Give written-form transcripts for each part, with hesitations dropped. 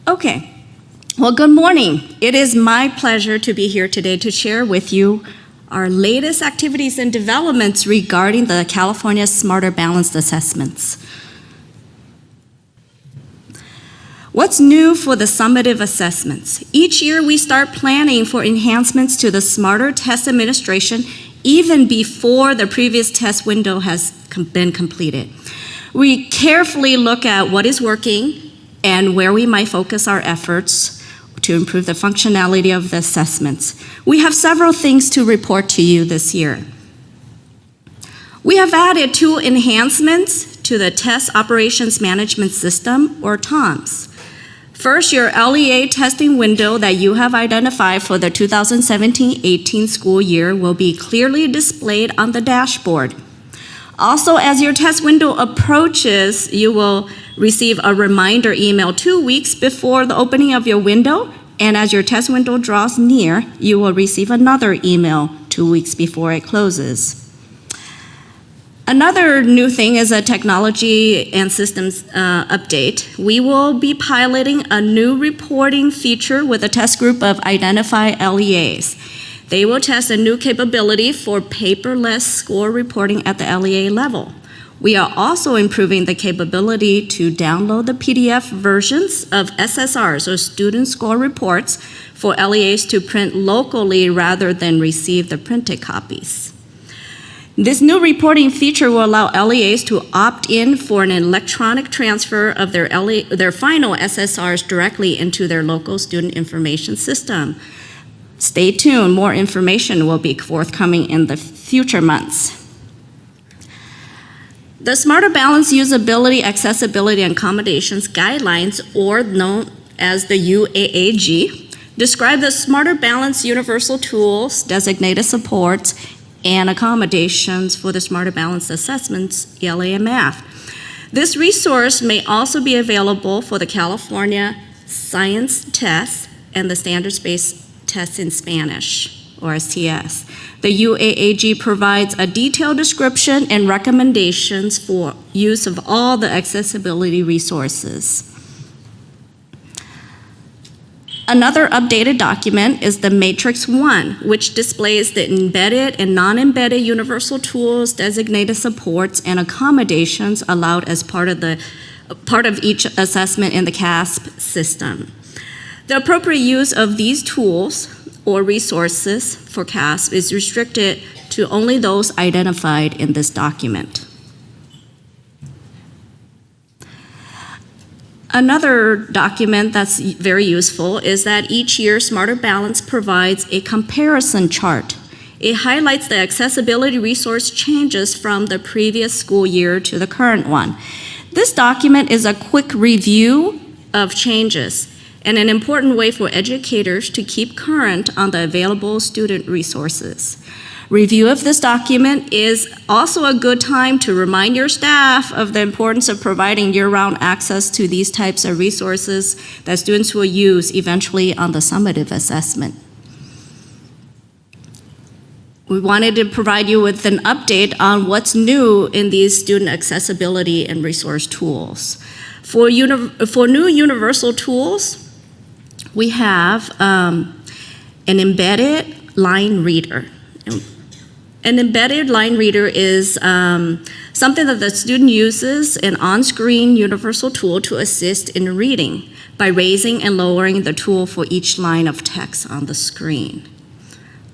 Okay, well, good morning. It is my pleasure to be here today to share with you our latest activities and developments regarding the California Smarter Balanced Assessments. What's new for the summative assessments? Each year we start planning for enhancements to the Smarter Test Administration even before the previous test window has been completed. We carefully look at what is working and where we might focus our efforts to improve the functionality of the assessments. We have several things to report to you this year. We have added 2 enhancements to the Test Operations Management System, or TOMS. First, your LEA testing window that you have identified for the 2017-18 school year will be clearly displayed on the dashboard. Also, as your test window approaches, you will receive a reminder email 2 weeks before the opening of your window, and as your test window draws near, you will receive another email 2 weeks before it closes. Another new thing is a technology and systems update. We will be piloting a new reporting feature with a test group of identified LEAs. They will test a new capability for paperless score reporting at the LEA level. We are also improving the capability to download the PDF versions of SSRs, or student score reports, for LEAs to print locally rather than receive the printed copies. This new reporting feature will allow LEAs to opt in for an electronic transfer of their final SSRs directly into their local student information system. Stay tuned, more information will be forthcoming in the future months. The Smarter Balance Usability, Accessibility, and Accommodations Guidelines, or known as the UAAG, describe the Smarter Balance universal tools, designated supports, and accommodations for the Smarter Balance Assessments, ELA and Math. This resource may also be available for the California Science Test and the Standards-Based Test in Spanish, or STS. The UAAG provides a detailed description and recommendations for use of all the accessibility resources. Another updated document is the Matrix 1, which displays the embedded and non-embedded universal tools, designated supports, and accommodations allowed as part of each assessment in the CASP system. The appropriate use of these tools or resources for CASP is restricted to only those identified in this document. Another document that's very useful is that each year Smarter Balance provides a comparison chart. It highlights the accessibility resource changes from the previous school year to the current one. This document is a quick review of changes and an important way for educators to keep current on the available student resources. Review of this document is also a good time to remind your staff of the importance of providing year-round access to these types of resources that students will use eventually on the summative assessment. We wanted to provide you with an update on what's new in these student accessibility and resource tools. For new universal tools, we have an embedded line reader. An embedded line reader is something that the student uses an on-screen universal tool to assist in reading by raising and lowering the tool for each line of text on the screen.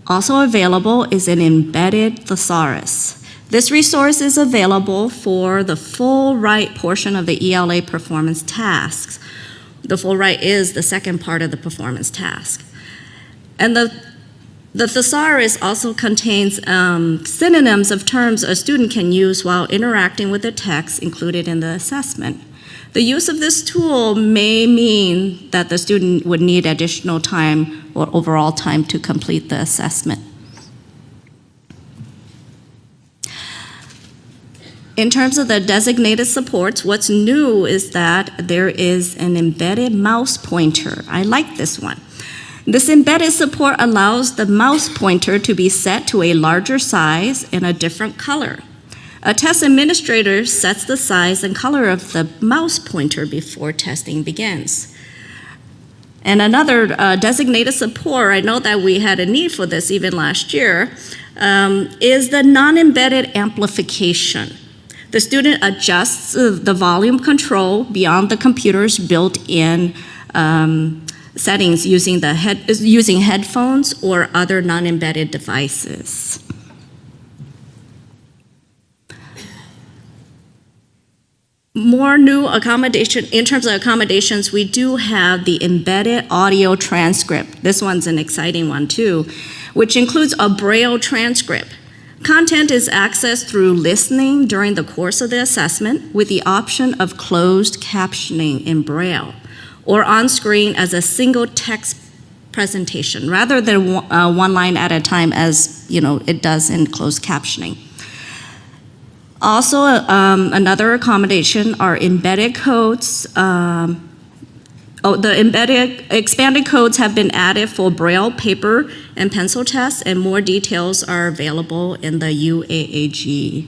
Also available is an embedded thesaurus. This resource is available for the full write portion of the ELA performance tasks. The full write is the second part of the performance task. And the thesaurus also contains synonyms of terms a student can use while interacting with the text included in the assessment. The use of this tool may mean that the student would need additional time or overall time to complete the assessment. In terms of the designated supports, what's new is that there is an embedded mouse pointer. I like this one. This embedded support allows the mouse pointer to be set to a larger size and a different color. A test administrator sets the size and color of the mouse pointer before testing begins. And another designated support, I know that we had a need for this even last year, is the non-embedded amplification. The student adjusts the volume control beyond the computer's built-in settings using headphones or other non-embedded devices. More new accommodation, in terms of accommodations, we do have the embedded audio transcript. This one's an exciting one too, which includes a Braille transcript. Content is accessed through listening during the course of the assessment with the option of closed captioning in Braille or on screen as a single text presentation rather than one line at a time as it does in closed captioning. Also, another accommodation are embedded codes. The expanded codes have been added for Braille, paper, and pencil tests, and more details are available in the UAAG.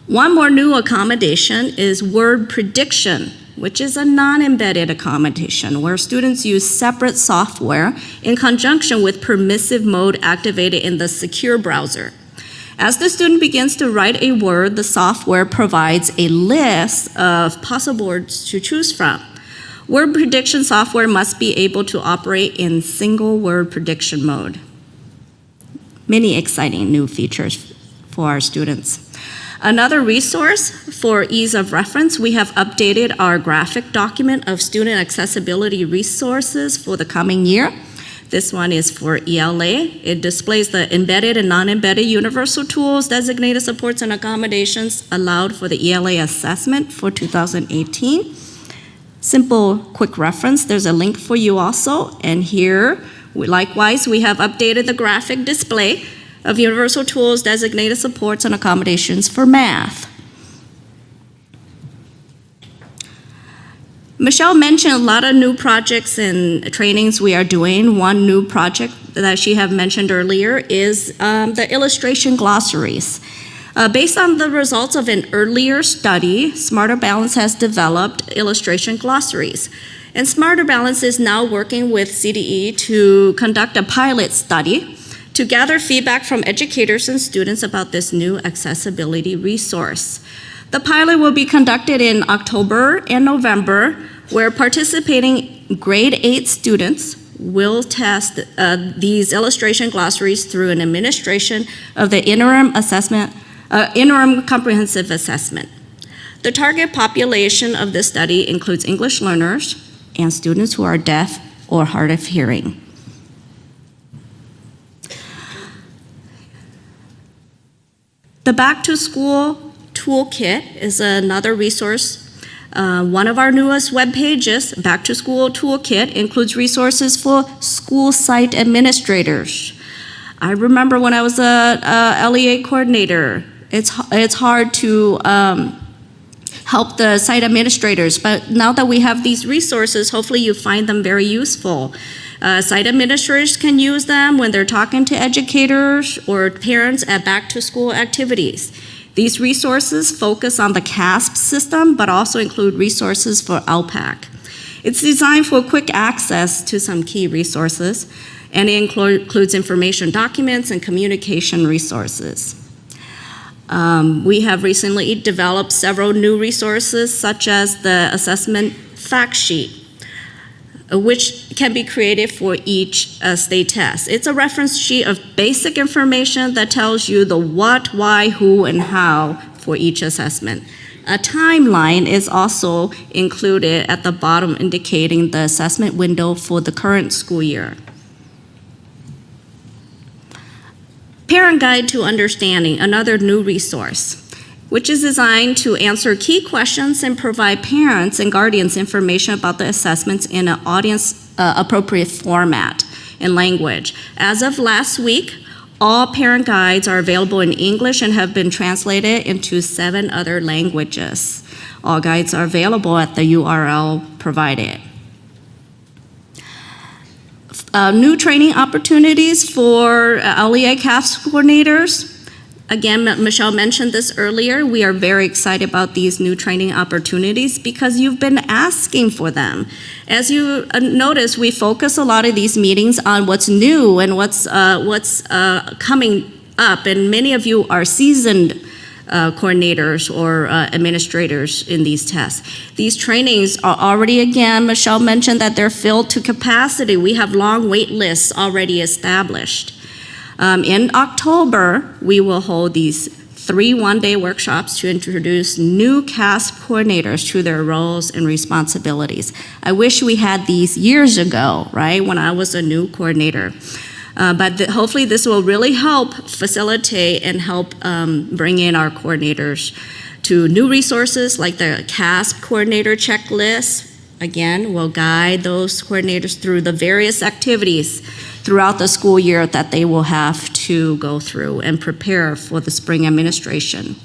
One more new accommodation is word prediction, which is a non-embedded accommodation where students use separate software in conjunction with permissive mode activated in the secure browser. As the student begins to write a word, the software provides a list of possible words to choose from. Word prediction software must be able to operate in single word prediction mode. Many exciting new features for our students. Another resource for ease of reference, we have updated our graphic document of student accessibility resources for the coming year. This one is for ELA. It displays the embedded and non-embedded universal tools, designated supports, and accommodations allowed for the ELA assessment for 2018. Simple, quick reference. There's a link for you also. And here, likewise, we have updated the graphic display of universal tools, designated supports, and accommodations for math. Michelle mentioned a lot of new projects and trainings we are doing. One new project that she had mentioned earlier is the illustration glossaries. Based on the results of an earlier study, Smarter Balance has developed illustration glossaries. And Smarter Balance is now working with CDE to conduct a pilot study to gather feedback from educators and students about this new accessibility resource. The pilot will be conducted in October and November, where participating grade 8 students will test these illustration glossaries through an administration of the interim comprehensive assessment. The target population of this study includes English learners and students who are deaf or hard of hearing. The Back to School Toolkit is another resource. One of our newest web pages, Back to School Toolkit, includes resources for school site administrators. I remember when I was a LEA coordinator, it's hard to help the site administrators, but now that we have these resources, hopefully you find them very useful. Site administrators can use them when they're talking to educators or parents at back-to-school activities. These resources focus on the CASP system, but also include resources for LPAC. It's designed for quick access to some key resources, and it includes information documents and communication resources. We have recently developed several new resources, such as the assessment fact sheet, which can be created for each state test. It's a reference sheet of basic information that tells you the what, why, who, and how for each assessment. A timeline is also included at the bottom, indicating the assessment window for the current school year. Parent Guide to Understanding, another new resource, which is designed to answer key questions and provide parents and guardians information about the assessments in an audience-appropriate format and language. As of last week, all parent guides are available in English and have been translated into 7 other languages. All guides are available at the URL provided. New training opportunities for LEA CAFS coordinators. Again, Michelle mentioned this earlier, we are very excited about these new training opportunities because you've been asking for them. As you notice, we focus a lot of these meetings on what's new and what's coming up, and many of you are seasoned coordinators or administrators in these tests. These trainings are already, again, Michelle mentioned that they're filled to capacity. We have long wait lists already established. In October, we will hold these 3 one-day workshops to introduce new CASP coordinators to their roles and responsibilities. I wish we had these years ago, right, when I was a new coordinator. But hopefully this will really help facilitate and help bring in our coordinators to new resources like the CASP coordinator checklist. Again, will guide those coordinators through the various activities throughout the school year that they will have to go through and prepare for the spring administration.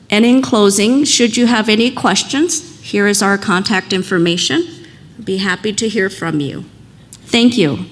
And in closing, should you have any questions, here is our contact information. I'd be happy to hear from you. Thank you.